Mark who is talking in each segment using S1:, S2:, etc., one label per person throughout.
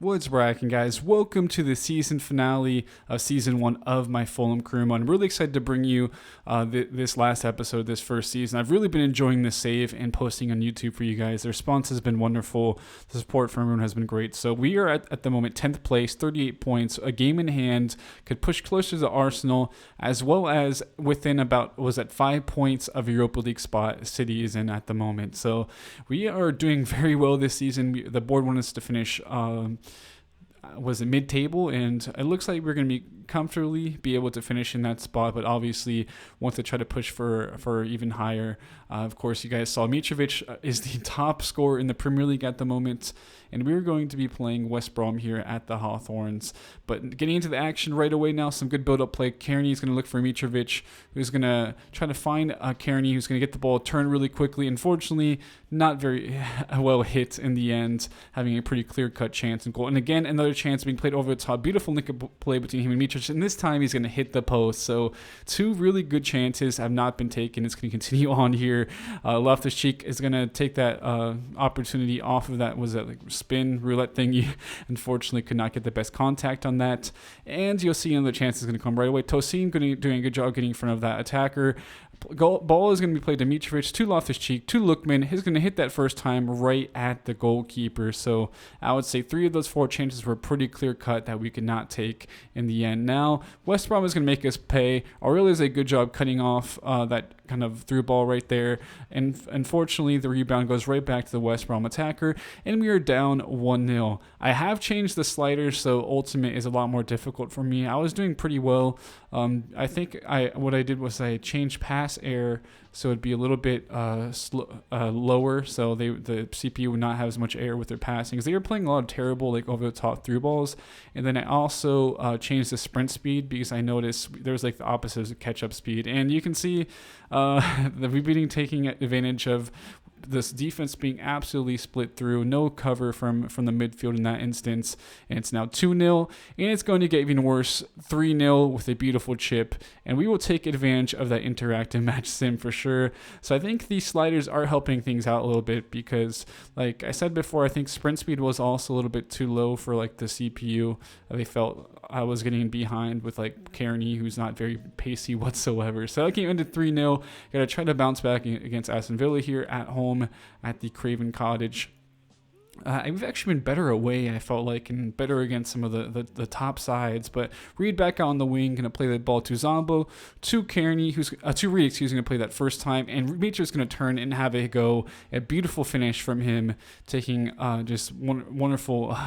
S1: What's bracking, guys? Welcome to the season finale of season 1 of my Fulham career mode. I'm really excited to bring you this last episode, this first season. I've really been enjoying this save and posting on YouTube for you guys. The response has been wonderful. The support from everyone has been great. So we are at the moment 10th place, 38 points, a game in hand, could push closer to Arsenal, as well as within about, 5 points of Europa League spot City is in at the moment. So we are doing very well this season. The board wanted us to finish was it mid-table, and it looks like we're going to comfortably be able to finish in that spot, but obviously want to try to push for even higher. Of course, you guys saw Mitrovic is the top scorer in the Premier League at the moment, and we're going to be playing West Brom here at the Hawthorns. But getting into the action right away now, some good build-up play. Kearney is going to look for Mitrovic, who's going to try to find Kearney, who's going to get the ball turned really quickly. Unfortunately, not very well hit in the end, having a pretty clear-cut chance and goal. And again, another chance being played over the top. Beautiful link-up play between him and Mitrovic, and this time he's going to hit the post. So two really good chances have not been taken. It's going to continue on here. Loftus-Cheek is going to take that opportunity off of that. Was that like spin roulette thing? Unfortunately could not get the best contact on that, and you'll see another chance is going to come right away. Tosin doing a good job getting in front of that attacker. Ball is going to be played to Mitrovic, to Loftus-Cheek, to Lookman. He's going to hit that first time right at the goalkeeper. So I would say 3 of those 4 chances were pretty clear cut that we could not take in the end. Now, West Brom is going to make us pay. Aurelio does a good job cutting off that kind of through ball right there. And unfortunately, the rebound goes right back to the West Brom attacker, and we are down 1-0. I have changed the sliders, so ultimate is a lot more difficult for me. I was doing pretty well. I think what I did was I changed pass air so it'd be a little bit lower, so the CPU would not have as much air with their passing, because they were playing a lot of terrible like over the top through balls. And then I also changed the sprint speed, because I noticed there was like the opposite of catch up speed, and you can see we've been taking advantage of this defense being absolutely split through, no cover from the midfield in that instance, and it's now 2-0, and it's going to get even worse, 3-0 with a beautiful chip, and we will take advantage of that interactive match sim for sure. So I think these sliders are helping things out a little bit, because like I said before, I think sprint speed was also a little bit too low for like the CPU. They felt I was getting behind with like Kearney, who's not very pacey whatsoever. So that game ended 3-0. Got to try to bounce back against Aston Villa here at home at the Craven Cottage. We've actually been better away, I felt like, and better against some of the top sides. But Reed back out on the wing, going to play the ball to Zombo, to Kearney, to Reed, going to play that first time, and Mitro's going to turn and have a go. A beautiful finish from him, taking just wonderful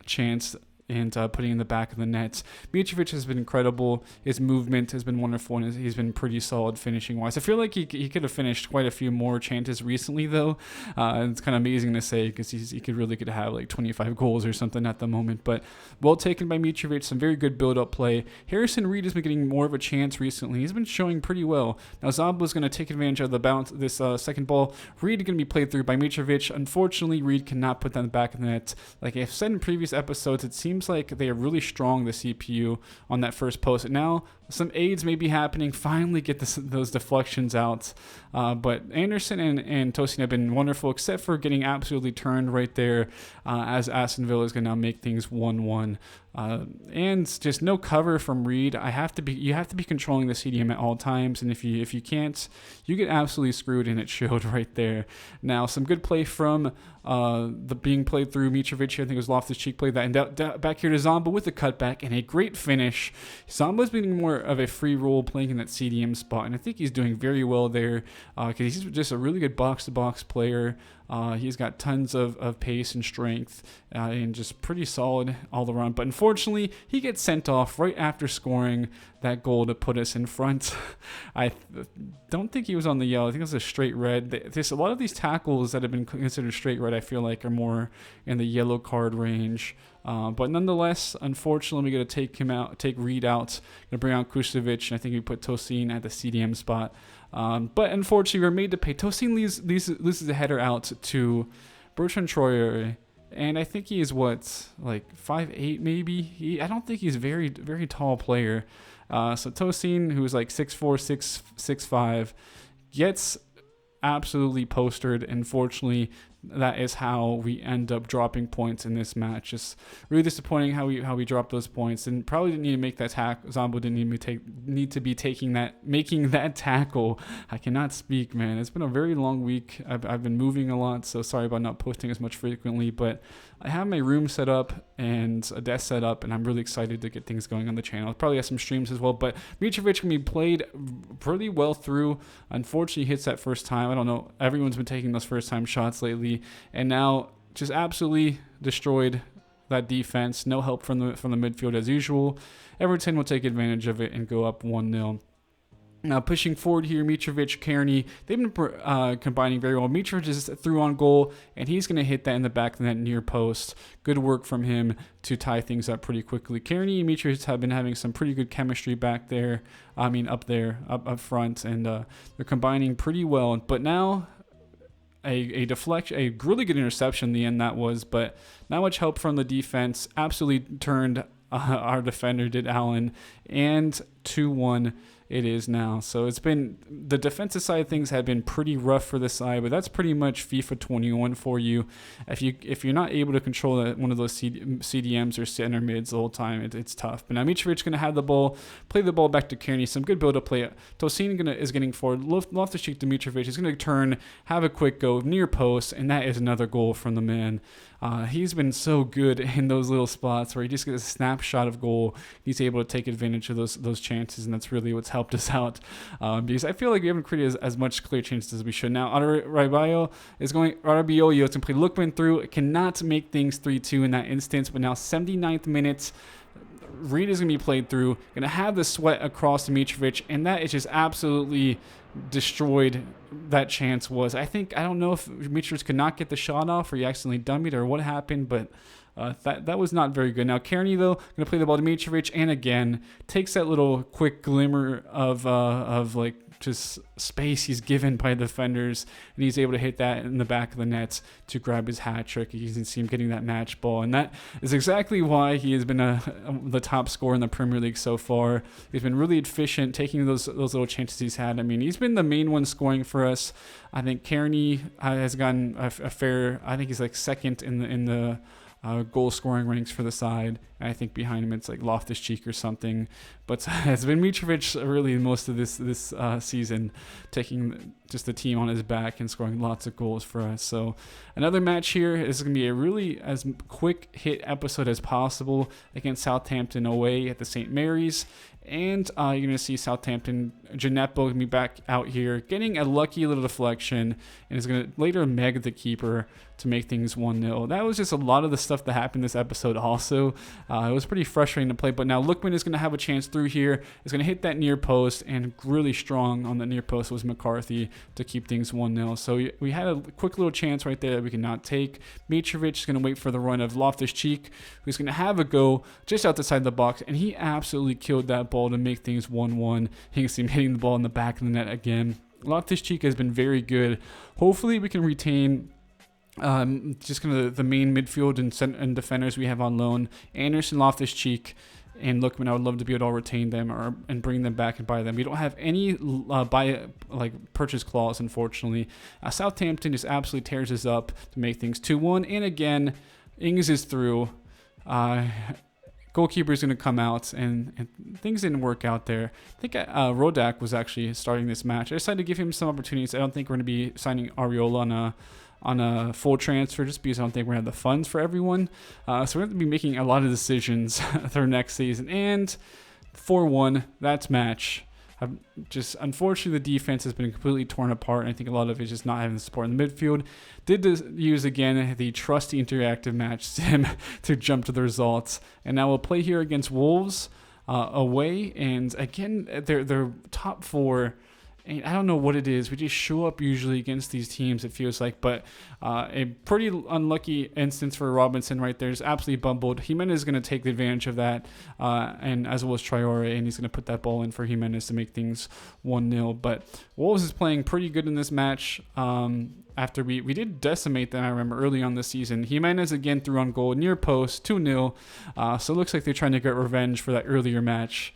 S1: chance and putting in the back of the net. Mitrovic has been incredible. His movement has been wonderful, and he's been pretty solid finishing-wise. I feel like he could have finished quite a few more chances recently, though. It's kind of amazing to say, because he could have like 25 goals or something at the moment. But well taken by Mitrovic. Some very good build-up play. Harrison Reed has been getting more of a chance recently. He's been showing pretty well. Now Zombo's going to take advantage of the bounce. This second ball, Reed going to be played through by Mitrovic. Unfortunately, Reed cannot put that in the back of the net. Like I've said in previous episodes, it seems like they are really strong, the CPU, on that first post. Now some aids may be happening, finally get those deflections out. But Anderson and Tosin have been wonderful, except for getting absolutely turned right there, as Aston Villa is going to now make things 1-1. And just no cover from Reed. You have to be controlling the CDM at all times, and if you can't, you get absolutely screwed, and it showed right there. Now some good play from the being played through Mitrovic. I think it was Loftus-Cheek played that, and back here to Zombo with the cutback and a great finish. Zombo's being more of a free role, playing in that CDM spot, and I think he's doing very well there, because he's just a really good box-to-box player. He's got tons of pace and strength, and just pretty solid all around. But unfortunately, he gets sent off right after scoring that goal to put us in front. I don't think he was on the yellow. I think it was a straight red. There's a lot of these tackles that have been considered straight red, I feel like, are more in the yellow card range. But nonetheless, unfortunately, we got to take Reed out, going to bring out Kustovic, and I think we put Tosin at the CDM spot. But unfortunately, we were made to pay. Tosin loses a header out to Bertrand Traore, and I think he is like 5'8" maybe. I don't think he's a very, very tall player. So Tosin, who's like 6'4", 6'5", gets absolutely postered. Unfortunately, that is how we end up dropping points in this match. Just really disappointing how we dropped those points, and probably didn't need to make that tackle. Zombo didn't need to be making that tackle. I cannot speak, man. It's been a very long week. I've been moving a lot, so sorry about not posting as much frequently, but I have my room set up and a desk set up, and I'm really excited to get things going on the channel. I'll probably have some streams as well, but Mitrovic can be played pretty well through. Unfortunately, he hits that first time. I don't know. Everyone's been taking those first time shots lately, and now just absolutely destroyed that defense. No help from the midfield as usual. Everton will take advantage of it and go up 1-0. Now pushing forward here, Mitrovic, Kearney, they've been combining very well. Mitrovic is through on goal, and he's going to hit that in the back of the net near post. Good work from him to tie things up pretty quickly. Kearney and Mitrovic have been having some pretty good chemistry back there. Up front, and they're combining pretty well. But now a deflection, a really good interception in the end that was, but not much help from the defense. Absolutely turned our defender, did Allen, and 2-1 it is now. So it's been, the defensive side of things have been pretty rough for this side, but that's pretty much FIFA 21 for you. If you're not able to control one of those CDMs or center mids the whole time, it's tough. But now Mitrovic going to have the ball, play the ball back to Kearney. Some good build-up play. Tosin is getting forward. Loftus-Cheek to Mitrovic. He's going to turn, have a quick go near post, and that is another goal from the man. He's been so good in those little spots where he just gets a snapshot of goal. He's able to take advantage of those chances, and that's really what's helped us out, because I feel like we haven't created as much clear chances as we should. Now Arabiolio is going to play Lookman through. It cannot make things 3-2 in that instance, but now 79th minute, Reed is going to be played through, going to have the sweat across to Mitrovic, and that is just absolutely destroyed. That chance was, I don't know if Mitrovic could not get the shot off, or he accidentally dummied, or what happened, but that was not very good. Now Kearney, though, going to play the ball to Mitrovic, and again takes that little quick glimmer of like just space he's given by defenders, and he's able to hit that in the back of the net to grab his hat trick. You can see him getting that match ball, and that is exactly why he has been the top scorer in the Premier League so far. He's been really efficient, taking those little chances he's had. I mean, he's been the main one scoring for us. I think Kearney has gotten a fair, I think he's like second in the goal scoring ranks for the side, and I think behind him it's like Loftus-Cheek or something. But it's been Mitrovic really most of this season, taking just the team on his back and scoring lots of goals for us. So another match here is going to be a really as quick hit episode as possible against Southampton away at the St. Mary's. And you're going to see Southampton, Gineppo going to be back out here, getting a lucky little deflection, and is going to later meg the keeper to make things 1-0. That was just a lot of the stuff that happened this episode also. It was pretty frustrating to play, but now Lookman is going to have a chance through here. Is going to hit that near post, and really strong on the near post was McCarthy to keep things 1-0. So we had a quick little chance right there that we cannot take. Mitrovic is going to wait for the run of Loftus-Cheek, who's going to have a go just out the side of the box, and he absolutely killed that ball to make things 1-1. You can see him hitting the ball in the back of the net again. Loftus-Cheek has been very good. Hopefully we can retain just kind of the main midfield and defenders we have on loan. Anderson, Loftus-Cheek, and Lookman. I would love to be able to retain them and bring them back and buy them. We don't have any purchase clause, unfortunately. Southampton just absolutely tears us up to make things 2-1. And again, Ings is through. Goalkeeper is going to come out, and things didn't work out there. I think Rodak was actually starting this match. I decided to give him some opportunities. I don't think we're going to be signing Areola on a full transfer, just because I don't think we're going to have the funds for everyone. So we're going to be making a lot of decisions for next season. And 4-1, that's match. Unfortunately, the defense has been completely torn apart, and I think a lot of it is just not having the support in the midfield. Did use again the trusty interactive match sim to jump to the results, and now we'll play here against Wolves away. And again, they're top four. And I don't know what it is. We just show up usually against these teams, it feels like. But a pretty unlucky instance for Robinson right there. Just absolutely bumbled. Jimenez is going to take the advantage of that, and as well as Traore, and he's going to put that ball in for Jimenez to make things 1-0. But Wolves is playing pretty good in this match. After we did decimate them, I remember, early on this season. Jimenez again threw on goal, near post, 2-0. So it looks like they're trying to get revenge for that earlier match.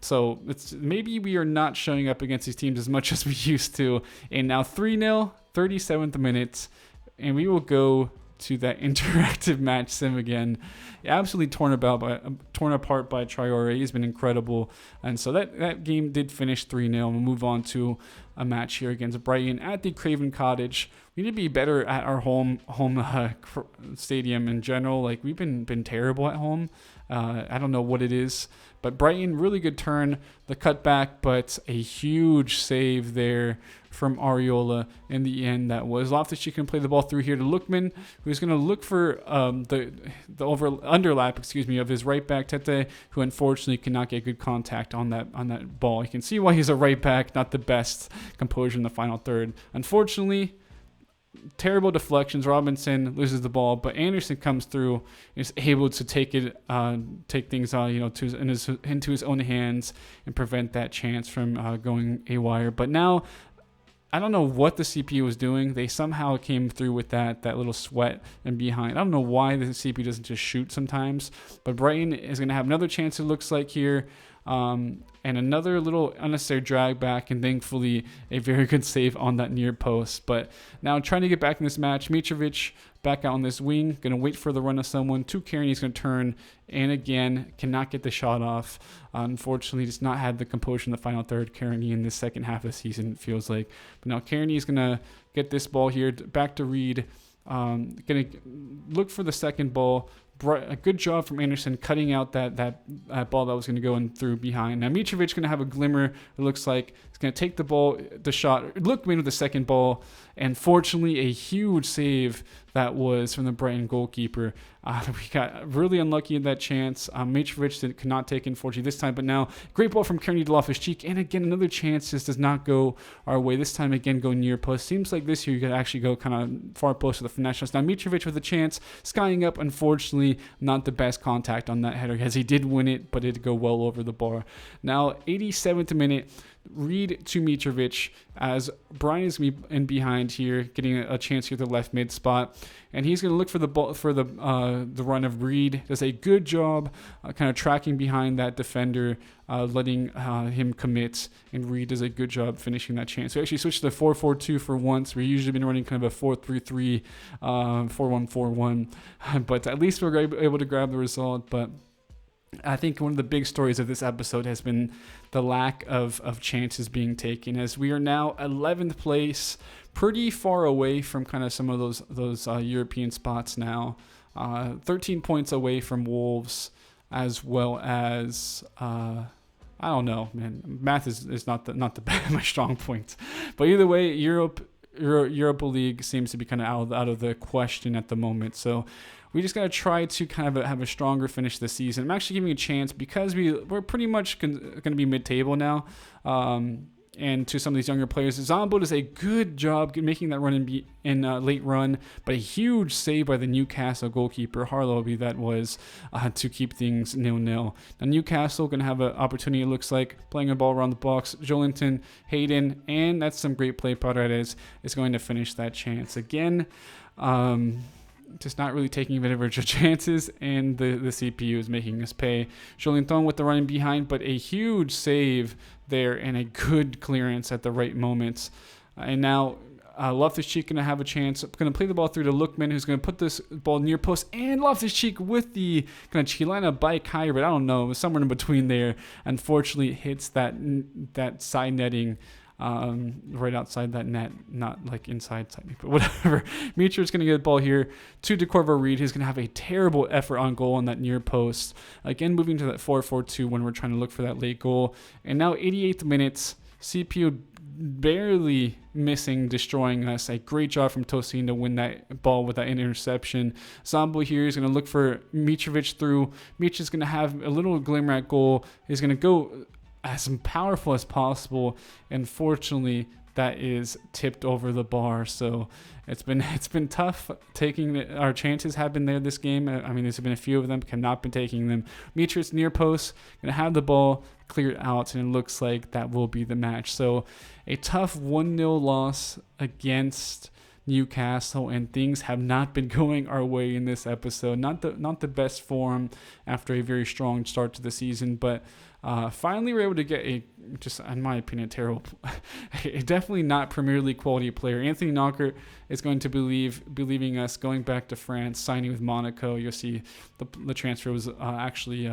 S1: So maybe we are not showing up against these teams as much as we used to. And now 3-0, 37th minute. and we will go to that interactive match sim again. Absolutely torn apart by Traore. He's been incredible. And so that game did finish 3-0. We'll move on to a match here against Brighton at the Craven Cottage. We need to be better at our home stadium in general. Like, we've been terrible at home. I don't know what it is. But Brighton, really good turn. The cutback, but a huge save there from Areola in the end. That was Loftus-Cheek can play the ball through here to Lookman, who's going to look for the underlap, of his right back Tete, who unfortunately cannot get good contact on that ball. You can see why he's a right back, not the best composure in the final third. Unfortunately, terrible deflections. Robinson loses the ball, but Anderson comes through, is able to take things into his own hands and prevent that chance from going haywire. But now, I don't know what the CPU was doing. They somehow came through with that little sweat and behind. I don't know why the CPU doesn't just shoot sometimes. But Brighton is going to have another chance, it looks like here. And another little unnecessary drag back, and thankfully a very good save on that near post. But now trying to get back in this match, Mitrovic back out on this wing, going to wait for the run of someone. To Kearney, he's going to turn, and again, cannot get the shot off. Unfortunately, does not have the composure in the final third. Kearney in the second half of the season, it feels like. But now Kearney is going to get this ball here, back to Reed. Going to look for the second ball. A good job from Anderson cutting out that ball that was going to go in through behind. Now Mitrovic going to have a glimmer. It looks like he's going to take the shot. Lookman with the second ball, and fortunately a huge save that was from the Brighton goalkeeper. We got really unlucky in that chance. Mitrovic could not take in, fortunately, this time. But now, great ball from Kearney to Loftus-Cheek. And again, another chance just does not go our way. This time, again, go near post. Seems like this year you could actually go kind of far post to the finesse. Now, Mitrovic with a chance, skying up. Unfortunately, not the best contact on that header, as he did win it, but it did go well over the bar. Now, 87th minute. Reed to Mitrovic, as Brian is in behind here, getting a chance here at the left mid spot, and he's going to look for the ball for the run of Reed. Does a good job, kind of tracking behind that defender, letting him commit, and Reed does a good job finishing that chance. So we actually switched to 4-4-2 for once. We've usually been running kind of a 4-3-3, 4-1-4-1, but at least we're able to grab the result. But I think one of the big stories of this episode has been the lack of chances being taken, as we are now 11th place, pretty far away from kind of some of those European spots now. 13 points away from Wolves, as well as I don't know, man. Math is not my strong point, but either way, Europa League seems to be kind of out of the question at the moment. So we just got to try to kind of have a stronger finish this season. I'm actually giving a chance because we're pretty much going to be mid-table now. And to some of these younger players, Zombo does a good job making that run in late run, but a huge save by the Newcastle goalkeeper, Harlowby, that was to keep things 0-0. Now Newcastle going to have an opportunity, it looks like, playing a ball around the box. Jolinton, Hayden, and that's some great play. Paredes is going to finish that chance. Again, just not really taking individual chances, and the CPU is making us pay. Jolinton with the running behind, but a huge save there and a good clearance at the right moments. And now Loftus-Cheek going to have a chance. Going to play the ball through to Lookman, who's going to put this ball near post, and Loftus-Cheek with the kind of Chilena bike higher, but I don't know, somewhere in between there. Unfortunately, hits that side netting. Right outside that net, not like inside, but whatever. Mitrovic's going to get the ball here to DeCorvo Reed, who's going to have a terrible effort on goal on that near post. Again, moving to that 4-4-2 when we're trying to look for that late goal. And now 88th minutes, CPU barely missing, destroying us. A great job from Tosin to win that ball with that interception. Zombo here is going to look for Mitrovic through. Mitch is going to have a little glimmer at goal. He's going to go as powerful as possible, and fortunately that is tipped over the bar. So it's been tough taking our chances have been there this game. I mean, there's been a few of them, have not been taking them. Mitrovic near post, gonna have the ball cleared out, and it looks like that will be the match. So a tough 1-0 loss against Newcastle, and things have not been going our way in this episode. Not the best form after a very strong start to the season, but Finally, we're able to get a, just in my opinion, terrible, definitely not Premier League quality player. Anthony Knocker is going to be leaving us, going back to France, signing with Monaco. You'll see the transfer was actually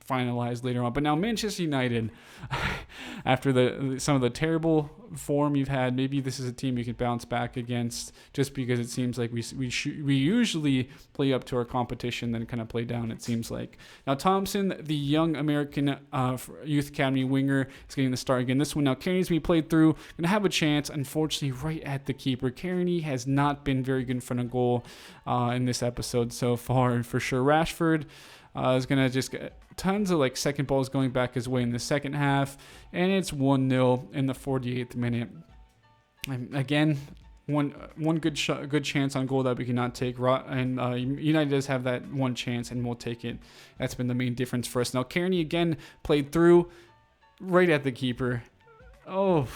S1: finalized later on. But now Manchester United, after some of the terrible form you've had, maybe this is a team you can bounce back against, just because it seems like we usually play up to our competition, then kind of play down, it seems like. Now Thompson, the young American youth academy winger, is getting the start again. This one now, Kearney's going to be played through, going to have a chance, unfortunately right at the keeper. Kearney has not been very good in front of goal in this episode so far, for sure. Rashford is going to just get tons of like second balls going back his way in the second half, and it's 1-0 in the 48th minute. And again, one good chance on goal that we cannot take, and United does have that one chance, and we'll take it. That's been the main difference for us. Now Kearney again played through right at the keeper. Oh,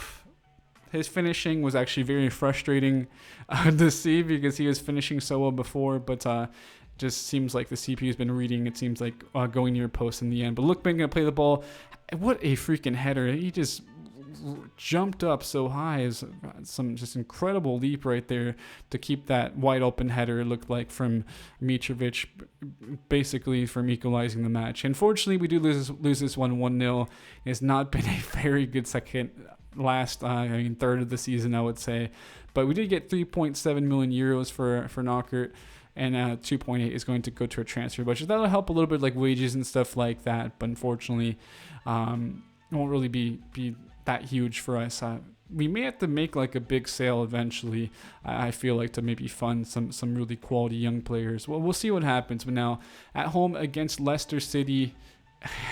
S1: his finishing was actually very frustrating to see, because he was finishing so well before, but just seems like the CPU has been reading. It seems like going near post in the end. But Lookman going to play the ball. What a freaking header. He just jumped up so high. Is some just incredible leap right there to keep that wide open header, it looked like, from Mitrovic, basically from equalizing the match. Unfortunately, we do lose this one 1-0. It has not been a very good third of the season, I would say. But we did get 3.7 million euros for Knockert. And 2.8 is going to go to a transfer budget. That'll help a little bit, like wages and stuff like that. But unfortunately, it won't really be that huge for us. We may have to make like a big sale eventually, I feel like, to maybe fund some really quality young players. Well, we'll see what happens. But now at home against Leicester City,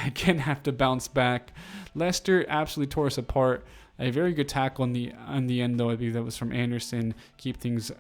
S1: again have to bounce back. Leicester absolutely tore us apart. A very good tackle on the end, though. I believe that was from Anderson, keep things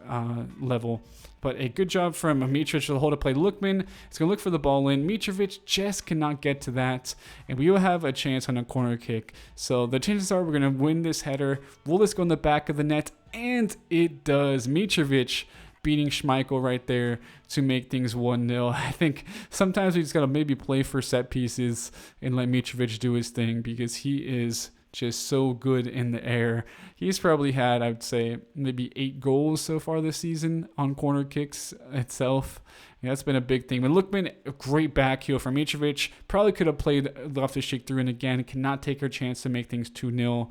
S1: level. But a good job from Mitrovic to hold a play. Lookman is going to look for the ball in. Mitrovic just cannot get to that. And we will have a chance on a corner kick. So the chances are we're going to win this header. Will this go in the back of the net? And it does. Mitrovic beating Schmeichel right there to make things 1-0. I think sometimes we just got to maybe play for set pieces and let Mitrovic do his thing, because he is just so good in the air. He's probably had, I would say, maybe 8 goals so far this season on corner kicks itself. Yeah, that's been a big thing. But Lookman, a great back heel from Mitrovic. Probably could have played Loftus-Cheek through, and again, cannot take her chance to make things 2-0.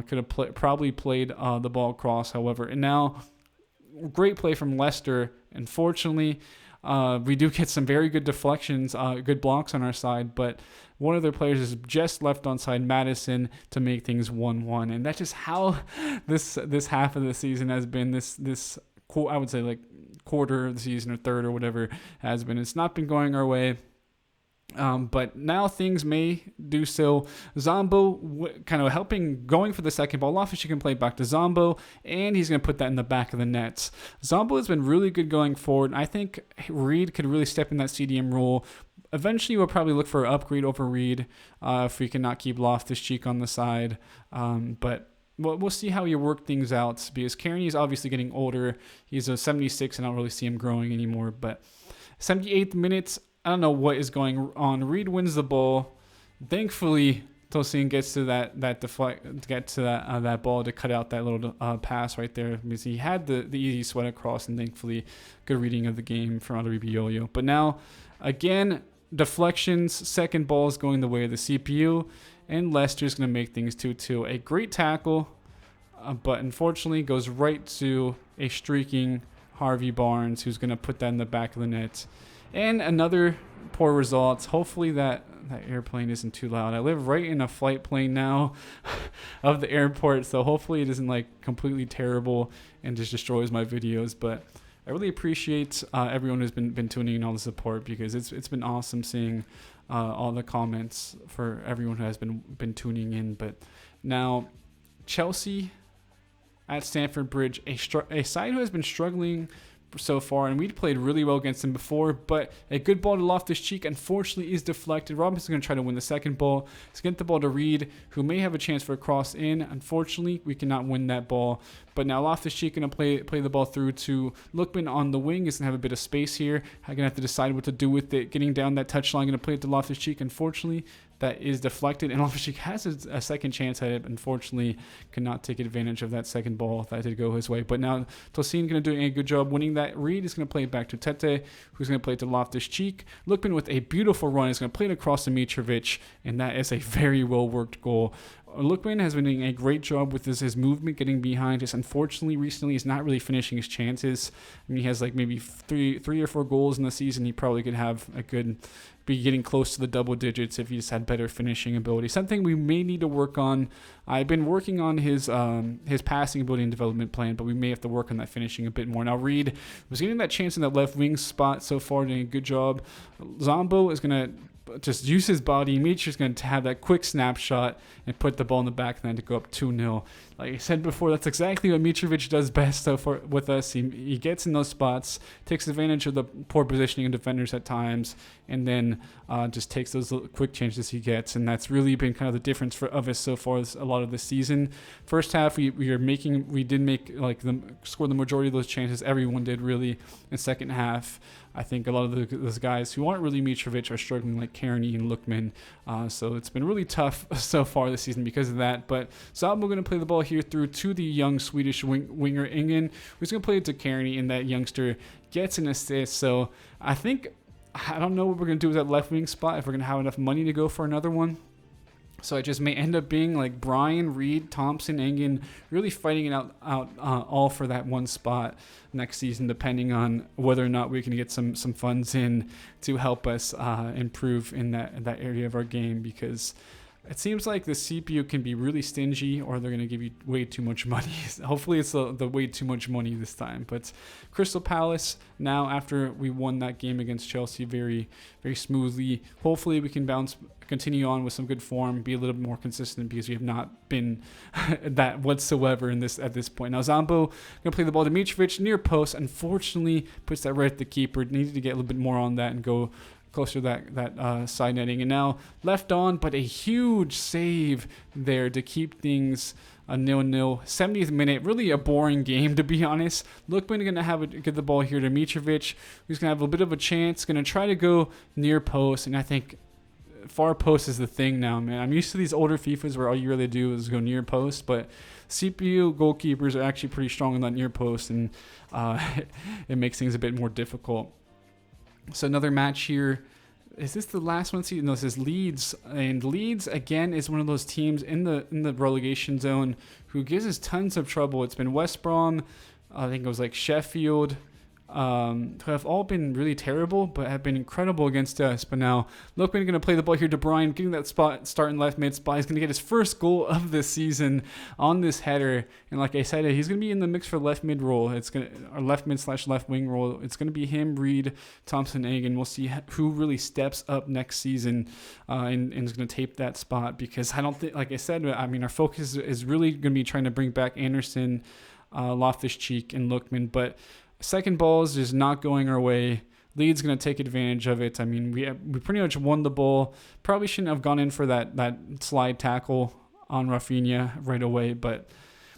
S1: Could have probably played the ball across, however. And now, great play from Leicester. Unfortunately, we do get some very good deflections, good blocks on our side, but one of their players is just left onside, Madison, to make things 1-1. And that's just how this half of the season has been. This I would say like quarter of the season or third or whatever has been. It's not been going our way. But now things may do so. Zombo kind of going for the second ball. Loftus can play back to Zombo, and he's going to put that in the back of the nets. Zombo has been really good going forward. I think Reed could really step in that CDM role. Eventually, we'll probably look for an upgrade over Reed if we cannot keep Loftus-Cheek on the side. But we'll see how you work things out, because Kearney is obviously getting older. He's a 76, and I don't really see him growing anymore. But 78th minute, I don't know what is going on. Reed wins the ball. Thankfully, Tosin gets to that ball to cut out that little pass right there, because he had the easy sweat across, and thankfully, good reading of the game from Adribiolio. But now, again, deflections, second ball is going the way of the CPU, and Leicester's going to make things 2-2. A great tackle, but unfortunately goes right to a streaking Harvey Barnes, who's going to put that in the back of the net. And another poor result. Hopefully that airplane isn't too loud. I live right in a flight plane now of the airport, so hopefully it isn't like completely terrible and just destroys my videos. But I really appreciate everyone who's been tuning in, all the support, because it's been awesome seeing all the comments for everyone who has been tuning in. But now Chelsea at Stamford Bridge, a side who has been struggling so far, and we'd played really well against them before, but a good ball to Loftus-Cheek unfortunately is deflected. Robinson's going to try to win the second ball. He's going to get the ball to Reed, who may have a chance for a cross in. Unfortunately, we cannot win that ball, But now Loftus-Cheek going to play the ball through to Lookman on the wing. He's going to have a bit of space here. I'm going to have to decide what to do with it. Getting down that touchline, going to play it to Loftus-Cheek. Unfortunately, that is deflected. And Loftus-Cheek has a second chance at it. Unfortunately, cannot take advantage of that second ball that did go his way. But now Tosin going to do a good job winning that read. He's going to play it back to Tete, who's going to play it to Loftus-Cheek. Lookman with a beautiful run is going to play it across to Mitrovic. And that is a very well-worked goal. Lookman has been doing a great job with his movement, getting behind. Just unfortunately, recently, he's not really finishing his chances. I mean, he has like maybe three or four goals in the season. He probably could have be getting close to the double digits if he just had better finishing ability. Something we may need to work on. I've been working on his passing ability and development plan, but we may have to work on that finishing a bit more. Now, Reed was getting that chance in that left wing spot so far, doing a good job. Zombo is going to just use his body. Mitrovic going to have that quick snapshot and put the ball in the back of the net to go up 2-0. Like I said before, that's exactly what Mitrovic does best so far with us. He gets in those spots, takes advantage of the poor positioning of defenders at times, and then just takes those quick chances he gets. And that's really been kind of the difference of us so far a lot of the season. First half, we did score the majority of those chances. Everyone did really. In second half, I think a lot of those guys who aren't really Mitrovic are struggling, like Kearney and Lookman. So it's been really tough so far this season because of that. But Zalbo going to play the ball here through to the young Swedish winger Ingen, who's going to play it to Kearney, and that youngster gets an assist. So I don't know what we're going to do with that left wing spot, if we're going to have enough money to go for another one. So it just may end up being like Brian, Reed, Thompson, Engen really fighting it out all for that one spot next season, depending on whether or not we can get some funds in to help us improve in that area of our game, because it seems like the CPU can be really stingy, or they're going to give you way too much money. Hopefully it's the way too much money this time. But Crystal Palace, now after we won that game against Chelsea very, very smoothly, hopefully we can continue on with some good form, be a little bit more consistent, because we have not been that whatsoever at this point. Now Zambo going to play the ball to Mitrovic near post. Unfortunately, puts that right at the keeper. Needed to get a little bit more on that and go closer to that side netting. And now left on, but a huge save there to keep things 0-0. 70th minute, really a boring game, to be honest. Lookman going to get the ball here to Mitrovic, who's going to have a bit of a chance, going to try to go near post, and I think far post is the thing now, man. I'm used to these older FIFAs where all you really do is go near post, but CPU goalkeepers are actually pretty strong on that near post, and it makes things a bit more difficult. So another match here. Is this the last one? No, this is Leeds. And Leeds, again, is one of those teams in the relegation zone who gives us tons of trouble. It's been West Brom, I think it was like Sheffield, who have all been really terrible, but have been incredible against us. But now, Lookman going to play the ball here to Brian, getting that start in left mid spot. He's going to get his first goal of the season on this header. And like I said, he's going to be in the mix for left mid role. It's our left mid / left wing role. It's going to be him, Reed, Thompson, Egan. We'll see who really steps up next season and is going to tape that spot, because I don't think, like I said, I mean, our focus is really going to be trying to bring back Anderson, Loftus-Cheek, and Lookman. But second ball is just not going our way. Leeds going to take advantage of it. I mean, we pretty much won the ball. Probably shouldn't have gone in for that slide tackle on Rafinha right away, but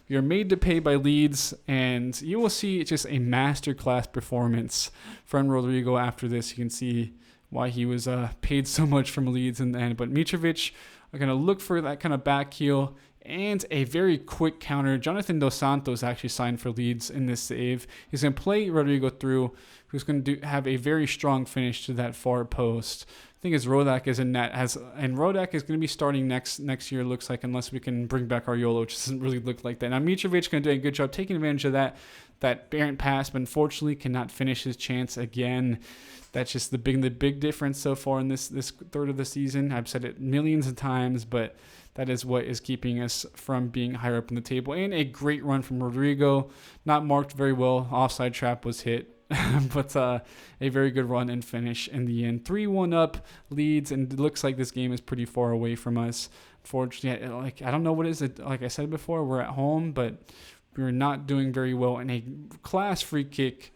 S1: we are made to pay by Leeds, and you will see just a masterclass performance from Rodrigo after this. You can see why he was paid so much from Leeds in the end. But Mitrovic are going to look for that kind of back heel and a very quick counter. Jonathan Dos Santos actually signed for Leeds in this save. He's going to play Rodrigo through, who's going to have a very strong finish to that far post. I think as Rodak is in net, and Rodak is going to be starting next year, looks like, unless we can bring back Ariola, which doesn't really look like that. Now Mitrovic going to do a good job taking advantage of that errant pass, but unfortunately cannot finish his chance again. That's just the big difference so far in this third of the season. I've said it millions of times, but that is what is keeping us from being higher up in the table. And a great run from Rodrigo. Not marked very well. Offside trap was hit. But a very good run and finish in the end. 3-1 up Leeds, and it looks like this game is pretty far away from us. Unfortunately, I don't know what is it. Like I said before, we're at home, but we're not doing very well. And a class free kick.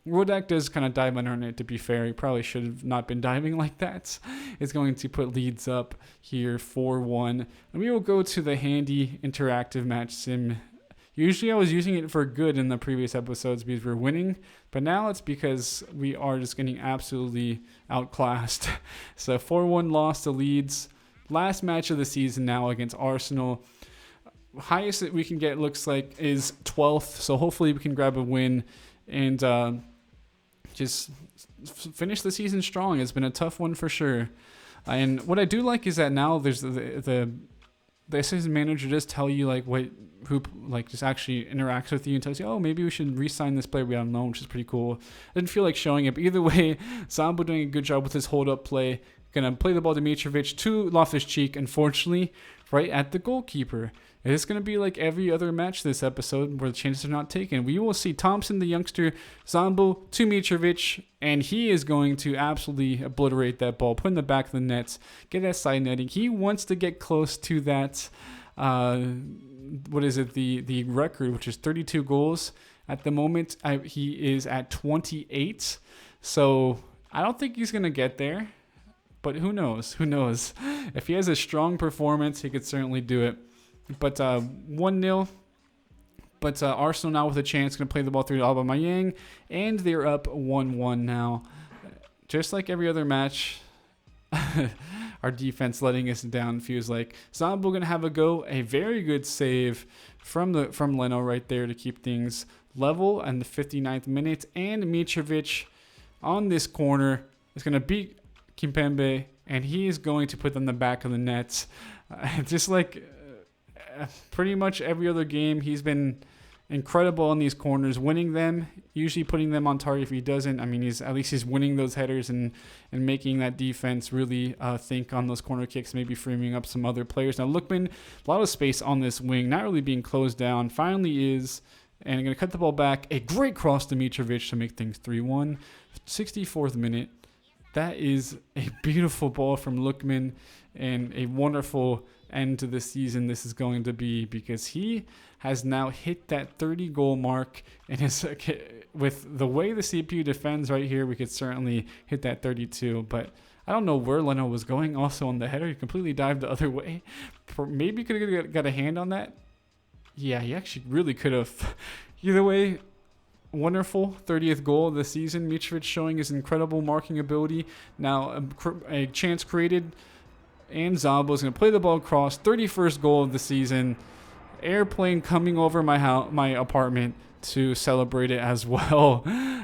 S1: Rodak does kind of dive under it, to be fair. He probably should have not been diving like that. It's going to put Leeds up here 4-1. And we will go to the handy interactive match sim Usually I was using it for good in the previous episodes because we were winning, but now it's because we are just getting absolutely outclassed. So 4-1 loss to Leeds. Last match of the season now against Arsenal. Highest that we can get looks like is 12th, so hopefully we can grab a win and just finish the season strong. It's been a tough one for sure. And what I do like is that now there's the assistant manager just tell you like who just actually interacts with you and tells you, oh, maybe we should re-sign this player we don't know, which is pretty cool. I didn't feel like showing it, but either way, Zambo doing a good job with his hold-up play. Gonna play the ball to Mitrovic to Loftus-Cheek, unfortunately, right at the goalkeeper. It's going to be like every other match this episode where the chances are not taken. We will see Thompson, the youngster, Zambo to Mitrovic, and he is going to absolutely obliterate that ball, put in the back of the net, get that side netting. He wants to get close to that, the record, which is 32 goals. At the moment, he is at 28. So I don't think he's going to get there, but who knows? Who knows? If he has a strong performance, he could certainly do it. But 1-0. But Arsenal now with a chance, going to play the ball through to Aubameyang, and they're up 1-1 now. Just like every other match, our defense letting us down. Feels like Zambo going to have a go. A very good save from Leno right there to keep things level in the 59th minute. And Mitrovic on this corner is going to beat Kimpembe, and he is going to put them in the back of the net. Just like pretty much every other game, he's been incredible on these corners, winning them, usually putting them on target. If he doesn't, I mean, he's winning those headers and making that defense really think on those corner kicks, maybe freeing up some other players. Now, Lookman, a lot of space on this wing, not really being closed down, finally is, and going to cut the ball back. A great cross to Mitrovic to make things 3-1. 64th minute. That is a beautiful ball from Lookman and a wonderful end to the season this is going to be, because he has now hit that 30 goal mark, and with the way the CPU defends right here, we could certainly hit that 32. But I don't know where Leno was going also on the header. He completely dived the other way. Maybe could have got a hand on that. Yeah, he actually really could have. Either way, wonderful 30th goal of the season. Mitrovic showing his incredible marking ability. Now a chance created, and Zambo is going to play the ball across. 31st goal of the season. Airplane coming over my apartment to celebrate it as well.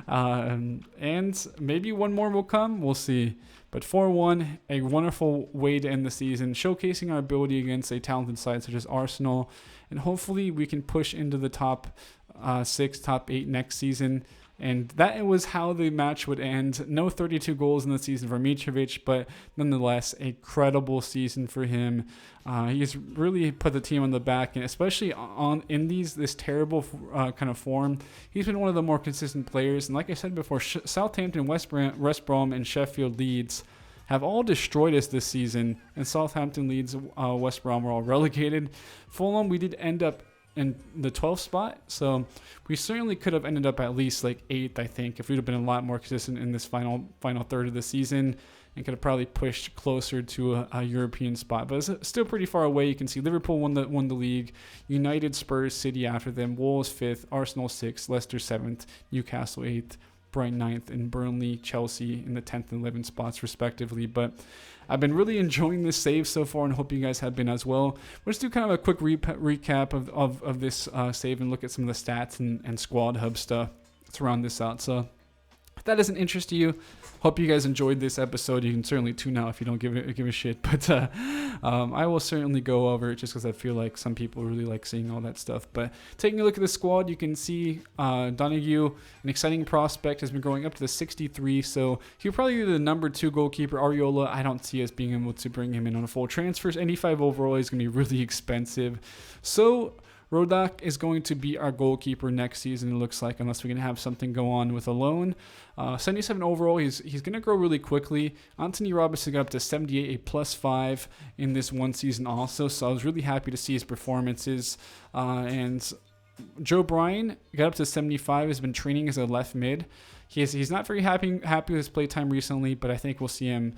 S1: And maybe one more will come. We'll see. But 4-1, a wonderful way to end the season, showcasing our ability against a talented side such as Arsenal. And hopefully we can push into the top 6, top 8 next season. And that was how the match would end. No 32 goals in the season for Mitrovic, but nonetheless, a credible season for him. He's really put the team on the back, and especially in this terrible kind of form, he's been one of the more consistent players. And like I said before, Southampton, West Brom, and Sheffield Leeds have all destroyed us this season. And Southampton, Leeds, West Brom were all relegated. Fulham, we did end up in the 12th spot, so we certainly could have ended up at least like 8th, I think, if we'd have been a lot more consistent in this final third of the season, and could have probably pushed closer to a European spot. But it's still pretty far away. You can see Liverpool won the league, United, Spurs, City after them, Wolves 5th, Arsenal 6th, Leicester 7th, Newcastle 8th, Brighton 9th, and Burnley, Chelsea in the 10th and 11th spots respectively. But I've been really enjoying this save so far, and hope you guys have been as well. Let's do kind of a quick recap of this save and look at some of the stats and squad hub stuff to round this out. So if that doesn't interest you, hope you guys enjoyed this episode. You can certainly tune out if you don't give a shit. But I will certainly go over it just because I feel like some people really like seeing all that stuff. But taking a look at the squad, you can see Donahue, an exciting prospect, has been growing up to the 63. So he'll probably be the number 2 goalkeeper. Areola, I don't see us being able to bring him in on a full transfers. 85 overall is going to be really expensive. So Rodak is going to be our goalkeeper next season, it looks like, unless we're going to have something go on with a loan. 77 overall, he's going to grow really quickly. Anthony Robinson got up to 78, a +5 in this one season also, so I was really happy to see his performances. And Joe Bryan got up to 75, has been training as a left mid. He's not very happy with his play time recently, but I think we'll see him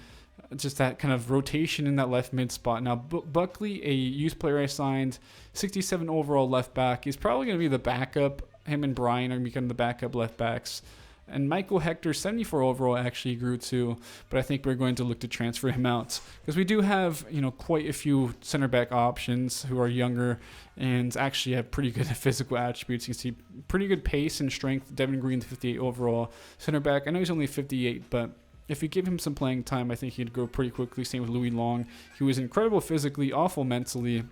S1: just that kind of rotation in that left mid spot. Now, Buckley, a youth player I signed, 67 overall left back. He's probably going to be the backup. Him and Brian are going to become the backup left backs. And Michael Hector, 74 overall, actually grew too, but I think we're going to look to transfer him out because we do have, quite a few center back options who are younger and actually have pretty good physical attributes. You can see pretty good pace and strength. Devin Green, 58 overall center back. I know he's only 58, but if you give him some playing time, I think he'd grow pretty quickly. Same with Louis Long. He was incredible physically, awful mentally.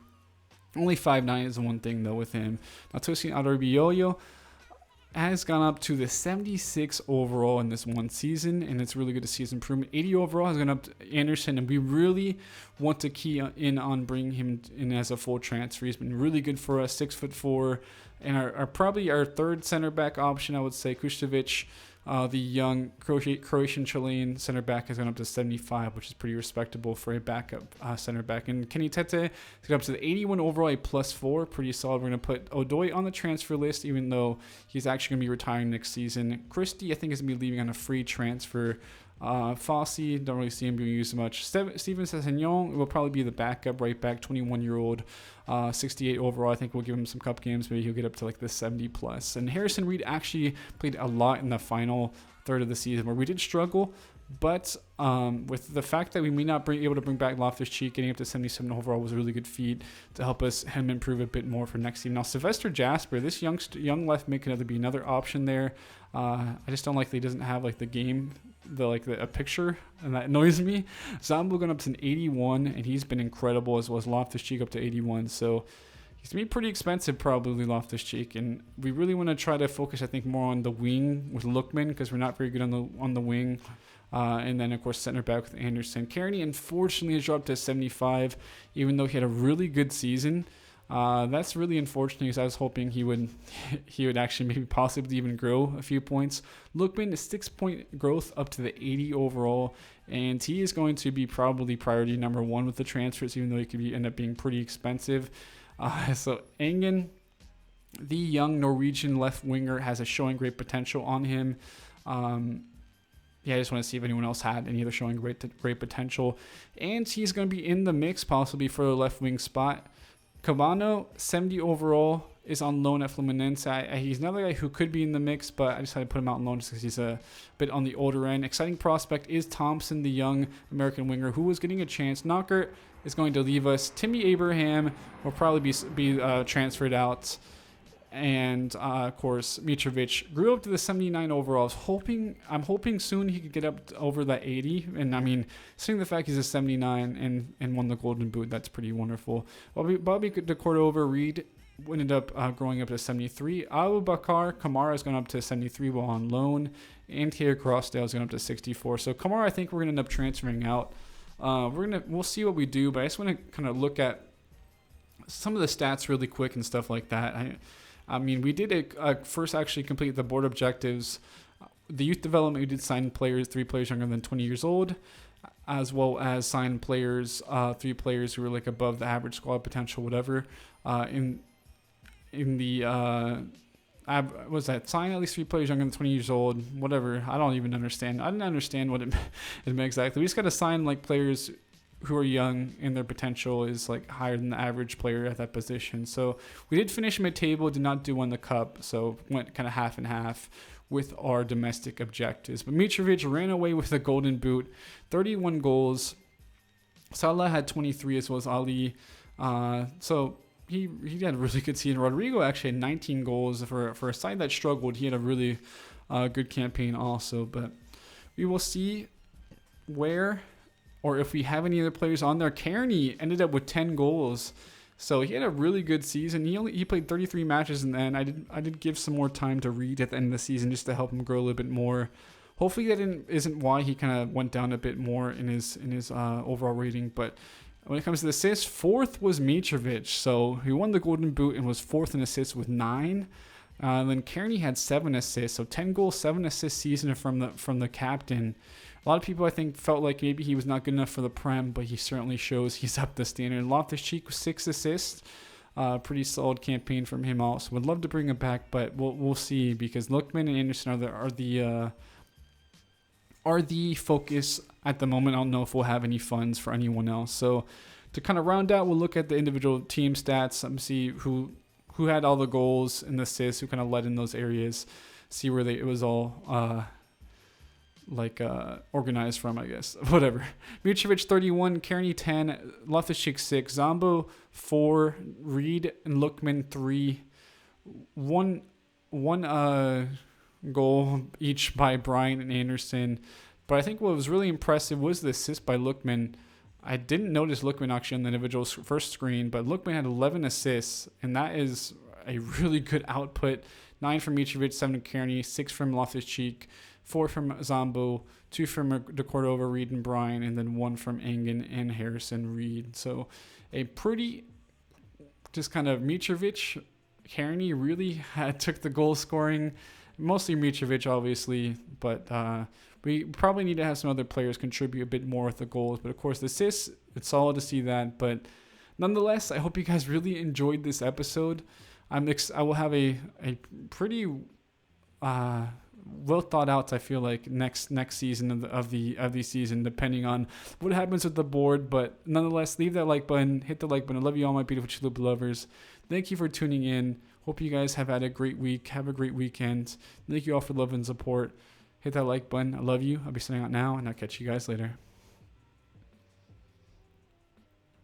S1: Only 5'9" is the one thing though with him. Now Tosin Adarabioyo has gone up to the 76 overall in this one season, and it's really good to see his improvement. 80 overall has gone up to Anderson, and we really want to key in on bringing him in as a full transfer. He's been really good for us, 6'4", and our probably our third center back option, I would say, Kustovic, the young Croatian Chilean center back, has gone up to 75, which is pretty respectable for a backup center back. And Kenny Tete has gone up to the 81 overall, a +4, pretty solid. We're going to put Odoi on the transfer list, even though he's actually going to be retiring next season. Christie, I think, is going to be leaving on a free transfer. Fossey, don't really see him being used much. Steven Sessegnon will probably be the backup right back, 21-year-old, 68 overall. I think we'll give him some cup games. Maybe he'll get up to like the 70+. And Harrison Reed actually played a lot in the final third of the season where we did struggle. But with the fact that we may not be able to bring back Loftus-Cheek, getting up to 77 overall was a really good feat to help him improve a bit more for next season. Now, Sylvester Jasper, this young left mid could be another option there. I just don't like that he doesn't have like the game, a picture, and that annoys me. Zambo going up to an 81, and he's been incredible, as well as Loftus-Cheek up to 81. So he's going to be pretty expensive, probably, Loftus-Cheek. And we really want to try to focus, I think, more on the wing with Lookman, because we're not very good on the wing. And then, of course, center back with Anderson. Kearney, unfortunately, has dropped to 75, even though he had a really good season. That's really unfortunate because I was hoping he would actually maybe possibly even grow a few points. Lookman, a 6-point growth up to the 80 overall, and he is going to be probably priority number 1 with the transfers, even though he could end up being pretty expensive. So Engen, the young Norwegian left winger, has showing great potential on him. I just want to see if anyone else had any other showing great potential. And he's going to be in the mix possibly for the left wing spot. Cabano, 70 overall, is on loan at Fluminense. He's another guy who could be in the mix, but I decided to put him out on loan just because he's a bit on the older end. Exciting prospect is Thompson, the young American winger, who was getting a chance. Knockert is going to leave us. Timmy Abraham will probably be transferred out. And, of course, Mitrovic grew up to the 79 overall. I'm hoping soon he could get up over that 80. And, I mean, seeing the fact he's a 79 and won the Golden Boot, that's pretty wonderful. Bobby de Cordova Reed ended up growing up to 73. Abubakar Kamara has gone up to 73 while on loan. And Taylor Crossdale has gone up to 64. So, Kamara, I think we're going to end up transferring out. We'll see what we do, but I just want to kind of look at some of the stats really quick and stuff like that. I mean, we did first actually complete the board objectives. The youth development, we did sign players, 3 players younger than 20 years old, as well as sign players, 3 players who were like above the average squad potential, whatever. Sign at least 3 players younger than 20 years old, whatever. I don't even understand. I didn't understand what it meant exactly. We just got to sign like players who are young and their potential is like higher than the average player at that position. So we did finish mid-table, did not do on the cup, so went kind of half and half with our domestic objectives. But Mitrovic ran away with the Golden Boot, 31 goals. Salah had 23 as well as Ali. So he had a really good season. Rodrigo actually had 19 goals. For a side that struggled, he had a really good campaign also. But we will see where or if we have any other players on there. Kearney ended up with 10 goals. So he had a really good season. He played 33 matches in the end. I did give some more time to Reed at the end of the season just to help him grow a little bit more. Hopefully that isn't why he kind of went down a bit more in his overall rating. But when it comes to the assists, 4th was Mitrovic. So he won the Golden Boot and was 4th in assists with 9. Then Kearney had 7 assists. So 10 goals, 7 assists season from the captain. A lot of people, I think, felt like maybe he was not good enough for the Prem, but he certainly shows he's up the standard. Loftus-Cheek with 6 assists. Pretty solid campaign from him also. Would love to bring him back, but we'll see, because Lookman and Anderson are the focus at the moment. I don't know if we'll have any funds for anyone else. So to kind of round out, we'll look at the individual team stats and see who had all the goals and the assists, who kind of led in those areas, see where it was all organized from, I guess. Whatever. Mitrovic 31, Kearney 10, Loftus-Cheek 6, Zombo 4, Reed and Lookman 3, one goal each by Brian and Anderson. But I think what was really impressive was the assist by Lookman. I didn't notice Lookman actually on the individual's first screen, but Lookman had 11 assists, and that is a really good output. 9 from Mitrovic, 7 from Kearney, 6 from Loftus-Cheek, 4 from Zombo, 2 from De Cordova, Reed, and Bryan, and then 1 from Engen and Harrison Reed. So a pretty just kind of Mitrovic, Kearney really took the goal scoring, mostly Mitrovic obviously, but we probably need to have some other players contribute a bit more with the goals. But of course, the assists, it's solid to see that. But nonetheless, I hope you guys really enjoyed this episode. I will have a pretty well thought out, I feel like, next season of the season, depending on what happens with the board. But nonetheless, leave that like button, hit the like button. I love you all, my beautiful Chalupa lovers. Thank you for tuning in. Hope you guys have had a great week. Have a great weekend. Thank you all for love and support. Hit that like button. I love you. I'll be signing out now, and I'll catch you guys later.